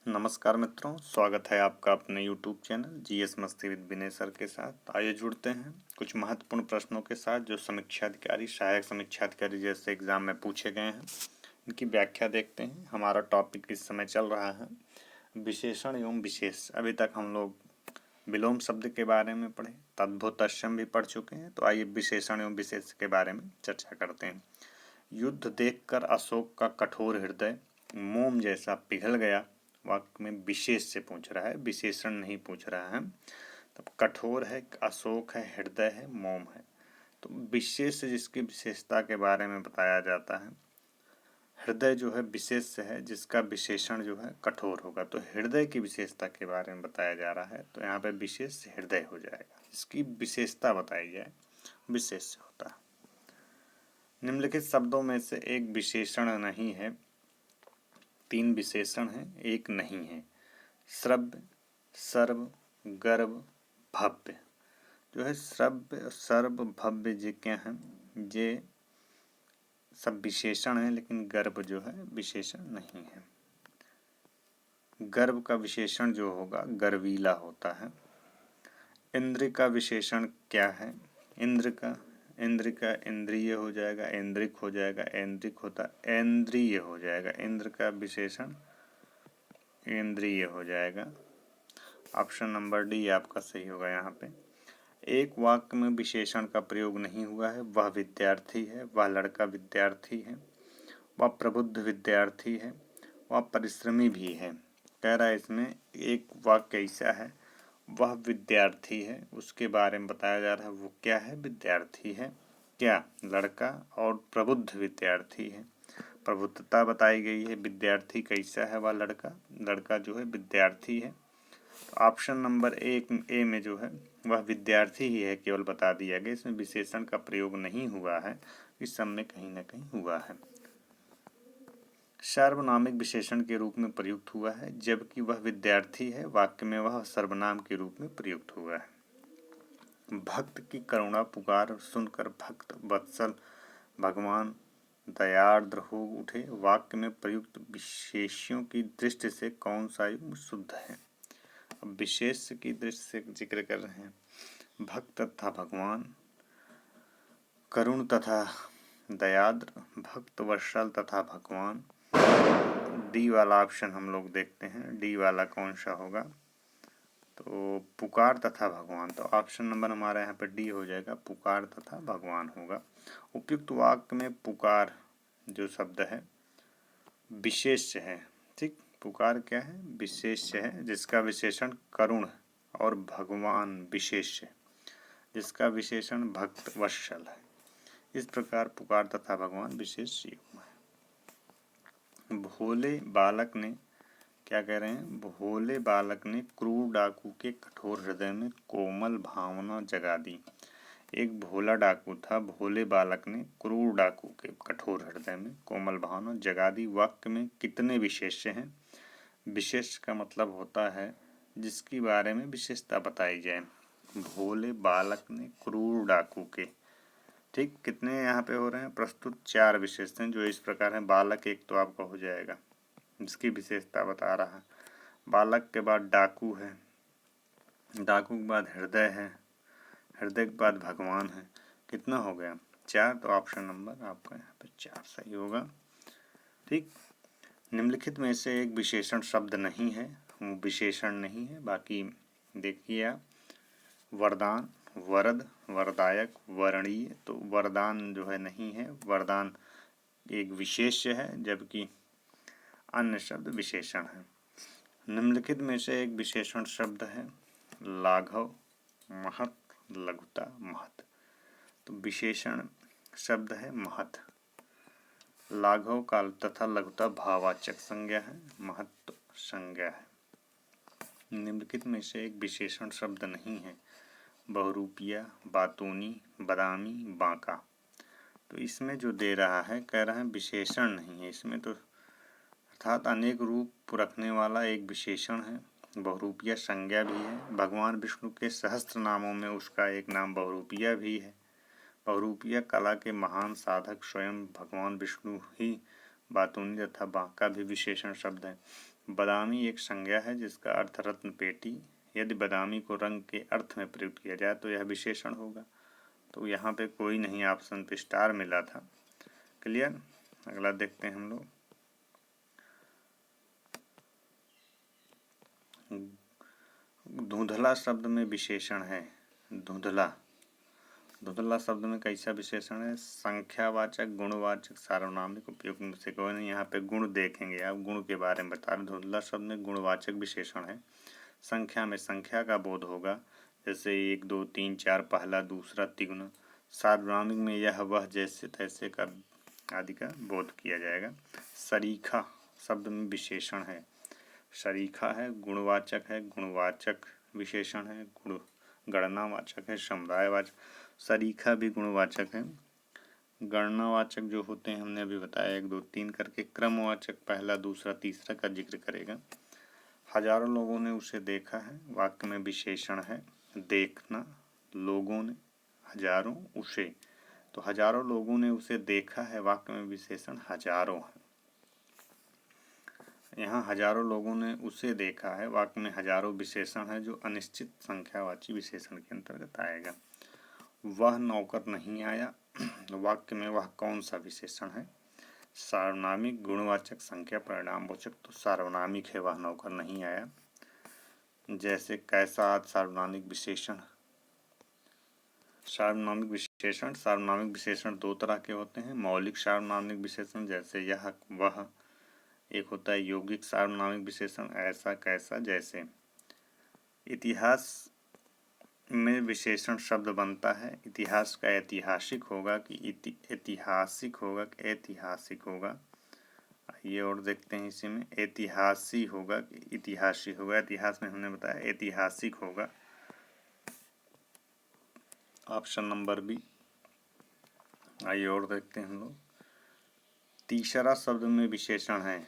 नमस्कार मित्रों, स्वागत है आपका अपने YouTube चैनल जीएस मस्ती विद विनय सर के साथ। आइए जुड़ते हैं कुछ महत्वपूर्ण प्रश्नों के साथ जो समीक्षा अधिकारी, सहायक समीक्षा अधिकारी जैसे एग्जाम में पूछे गए हैं। इनकी व्याख्या देखते हैं। हमारा टॉपिक इस समय चल रहा है विशेषण एवं विशेष। अभी तक हम लोग विलोम शब्द के बारे में पढ़े, तद्भव तत्सम भी पढ़ चुके हैं। तो आइए विशेषण एवं विशेष के बारे में चर्चा करते हैं। युद्ध देखकर अशोक का कठोर हृदय मोम जैसा पिघल गया। वाक्य में विशेष से पूछ रहा है, विशेषण नहीं पूछ रहा है। तब कठोर है, अशोक है, हृदय है, मोम है। तो विशेष जिसकी विशेषता के बारे में बताया जाता है। हृदय जो है विशेष है, जिसका विशेषण जो है कठोर होगा। तो हृदय की विशेषता के बारे में बताया जा रहा है। तो यहाँ पे विशेष हृदय हो जाएगा। इसकी विशेषता बताई जाए, विशेष से होता है। निम्नलिखित शब्दों में से एक विशेषण नहीं है। 3 विशेषण हैं, एक नहीं है। श्रव्य, सर्व, गर्भ, भव्य। जो है श्रव्य, सर्व, भव्य ये क्या है? ये सब विशेषण है, लेकिन गर्भ जो है विशेषण नहीं है। गर्भ का विशेषण जो होगा गर्वीला होता है। इंद्र का विशेषण क्या है? इंद्र का इंद्रिय हो जाएगा, इंद्रिक हो जाएगा, इंद्रिक होता इंद्रिय हो जाएगा। इंद्र का विशेषण इंद्रिय हो जाएगा। ऑप्शन नंबर डी आपका सही होगा। यहाँ पे एक वाक्य में विशेषण का प्रयोग नहीं हुआ है। वह विद्यार्थी है, वह लड़का विद्यार्थी है, वह प्रबुद्ध विद्यार्थी है, वह परिश्रमी भी है। कह रहा है इसमें एक वाक्य ऐसा है, वह विद्यार्थी है, उसके बारे में बताया जा रहा है। वो क्या है? विद्यार्थी है। क्या? लड़का। और प्रबुद्ध विद्यार्थी है, प्रबुद्धता बताई गई है। विद्यार्थी कैसा है? वह लड़का जो है विद्यार्थी है। तो ऑप्शन नंबर ए में जो है वह विद्यार्थी ही है, केवल बता दिया गया। इसमें विशेषण का प्रयोग नहीं हुआ है, इस सब में कहीं ना कहीं हुआ है। सर्वनामिक विशेषण के रूप में प्रयुक्त हुआ है, जबकि वह विद्यार्थी है वाक्य में वह सर्वनाम के रूप में प्रयुक्त हुआ है। भक्त की करुणा पुकार सुनकर भक्त वत्सल भगवान दयार्द्र हो उठे। वाक्य में प्रयुक्त विशेष्यों की दृष्टि से कौन सा युग्म शुद्ध है? अब विशेष की दृष्टि से जिक्र कर रहे हैं। भक्त तथा भगवान, करुण तथा दयाद्र, भक्त वत्सल तथा भगवान। डी वाला ऑप्शन हम लोग देखते हैं, डी वाला कौन सा होगा? तो पुकार तथा भगवान। तो ऑप्शन नंबर हमारा यहाँ पे डी हो जाएगा, पुकार तथा भगवान होगा। उपयुक्त वाक्य में पुकार जो शब्द है विशेष्य है। ठीक, पुकार क्या है? विशेष्य है, जिसका विशेषण करुण और भगवान विशेष्य, जिसका विशेषण भक्त वत्सल है। इस प्रकार पुकार तथा भगवान विशेष युग्म है। भोले बालक ने क्या कह रहे हैं? भोले बालक ने क्रूर डाकू के कठोर हृदय में कोमल भावना जगा दी। एक भोला डाकू था, भोले बालक ने क्रूर डाकू के कठोर हृदय में कोमल भावना जगा दी। वाक्य में कितने विशेष्य हैं? विशेष का मतलब होता है जिसके बारे में विशेषता बताई जाए। भोले बालक ने क्रूर डाकू के, ठीक, कितने यहाँ पे हो रहे हैं? प्रस्तुत 4 विशेषण जो इस प्रकार हैं। बालक एक तो आपका हो जाएगा, जिसकी विशेषता बता रहा है। बालक के बाद डाकू है, डाकू के बाद हृदय है, हृदय के बाद भगवान है। कितना हो गया? 4। तो ऑप्शन नंबर आपका यहाँ पे 4 सही होगा। ठीक, निम्नलिखित में से एक विशेषण शब्द नहीं है, वो विशेषण नहीं है। बाकी देखिए आप, वरदान, वरद, वरदायक, वर्णीय। तो वरदान जो है नहीं है, वरदान एक विशेष्य है, जबकि अन्य शब्द विशेषण है। निम्नलिखित में से एक विशेषण शब्द है लाघव, महत, लघुता, महत। तो विशेषण शब्द है महत। लाघव काल तथा लघुता भाववाचक संज्ञा है, महत्व संज्ञा है। निम्नलिखित में से एक विशेषण शब्द नहीं है बहुरूपिया, बातूनी, बदामी, बांका। तो इसमें जो दे रहा है, कह रहा है विशेषण नहीं है इसमें, तो अर्थात अनेक रूप रखने वाला एक विशेषण है। बहुरूपिया संज्ञा भी है। भगवान विष्णु के सहस्त्र नामों में उसका एक नाम बहुरूपिया भी है। बहुरूपिया कला के महान साधक स्वयं भगवान विष्णु ही बातूनी तथा बांका भी विशेषण शब्द है। बदामी एक संज्ञा है जिसका अर्थ रत्न पेटी। यदि बदामी को रंग के अर्थ में प्रयुक्त किया जाए तो यह विशेषण होगा। तो यहाँ पे कोई नहीं, ऑप्शन पे स्टार मिला था। क्लियर। अगला देखते हैं हम लोग। धुंधला शब्द में विशेषण है। धुंधला, धुंधला शब्द में कैसा विशेषण है? संख्यावाचक, गुणवाचक, सार्वनामिक, उपयुक्त में से कोई नहीं। यहाँ पे गुण देखेंगे आप, गुण के बारे में बता रहे। धुंधला शब्द में गुणवाचक विशेषण है। संख्या में संख्या का बोध होगा, जैसे 1 2 3 4, पहला दूसरा तिगुना। सार्वनामिक में यह वह जैसे तैसे का आदि का बोध किया जाएगा। सरीखा शब्द में विशेषण है। सरीखा है, गुणवाचक है, गुणवाचक विशेषण है, गुण गणनावाचक है, समुदायवाचक। सरीखा भी गुणवाचक है। गणनावाचक जो होते हैं हमने अभी बताया 1 2 3 करके। क्रमवाचक पहला दूसरा तीसरा का जिक्र करेगा। हजारों लोगों ने उसे देखा है, वाक्य में विशेषण है। देखना, लोगों ने, हजारों, उसे। तो हजारों लोगों ने उसे देखा है, वाक्य में विशेषण हजारों है। यहाँ हजारों लोगों ने उसे देखा है, वाक्य में हजारों विशेषण है जो अनिश्चित संख्यावाची विशेषण के अंतर्गत आएगा। वह नौकर नहीं आया, वाक्य में वह कौन सा विशेषण है? सार्वनामिक, गुणवाचक, संख्या, परिणामवाचक। तो सार्वनामिक है, वह नौकर नहीं आया। जैसे कैसा आज सार्वनामिक विशेषण। सार्वनामिक विशेषण 2 तरह के होते हैं। मौलिक सार्वनामिक विशेषण जैसे यह वह। एक होता है यौगिक सार्वनामिक विशेषण, ऐसा कैसा जैसे। इतिहास में विशेषण शब्द बनता है। इतिहास का ऐतिहासिक होगा कि ऐतिहासिक होगा कि ऐतिहासिक होगा। ये और देखते हैं इसी में। ऐतिहासिक होगा कि इतिहासिक होगा। इतिहास में हमने बताया ऐतिहासिक होगा। Option number B. आइए और देखते हैं हम लोग। तीसरा शब्द में विशेषण है।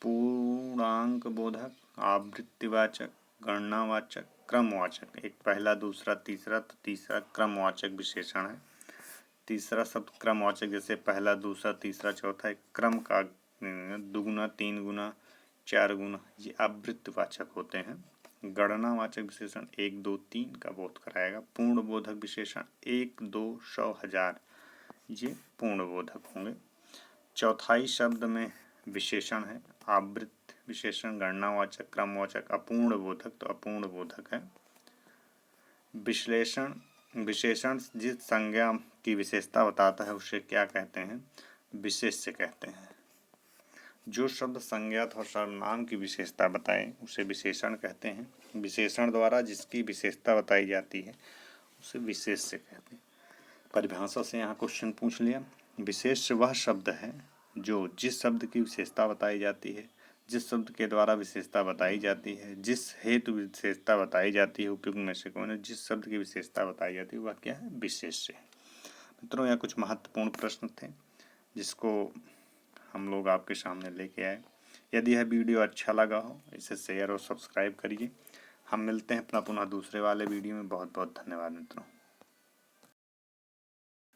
पूर्णांक बोधक, आवृत्तिवाचक, गणनावाचक, क्रमवाचक। एक पहला दूसरा तीसरा, तो तीसरा क्रमवाचक विशेषण है। तीसरा शब्द क्रमवाचक, जैसे पहला दूसरा तीसरा चौथा। एक क्रम का दुगुना, 3 गुना, 4 गुना, ये आवृत्तिवाचक होते हैं। गणनावाचक विशेषण 1 2 3 का बोध कराएगा। पूर्ण बोधक विशेषण 1 2 100 1000, ये पूर्ण बोधक होंगे। चौथाई शब्द में विशेषण है। आवृत्त विशेषण, गणनावाचक, क्रमवाचक, अपूर्ण बोधक, तो अपूर्ण बोधक है। विश्लेषण विशेषण जिस संज्ञा की विशेषता बताता है उसे क्या कहते हैं? विशेष्य कहते हैं। जो शब्द संज्ञात और सर्वनाम की विशेषता बताए उसे विशेषण कहते हैं। विशेषण द्वारा जिसकी विशेषता बताई जाती है उसे विशेष्य कहते हैं। परिभाषा से यहाँ क्वेश्चन पूछ लिया। विशेष्य वह शब्द है जो जिस शब्द की विशेषता बताई जाती है, जिस शब्द के द्वारा विशेषता बताई जाती है, जिस हेतु विशेषता बताई जाती है, उपयुक्त में से कौन है? जिस शब्द की विशेषता बताई जाती है वह क्या है? विशेष्य है। मित्रों, यह कुछ महत्वपूर्ण प्रश्न थे जिसको हम लोग आपके सामने लेके आए। यदि यह वीडियो अच्छा लगा हो इसे शेयर और सब्सक्राइब करिए। हम मिलते हैं अपना पुनः दूसरे वाले वीडियो में। बहुत बहुत धन्यवाद मित्रों।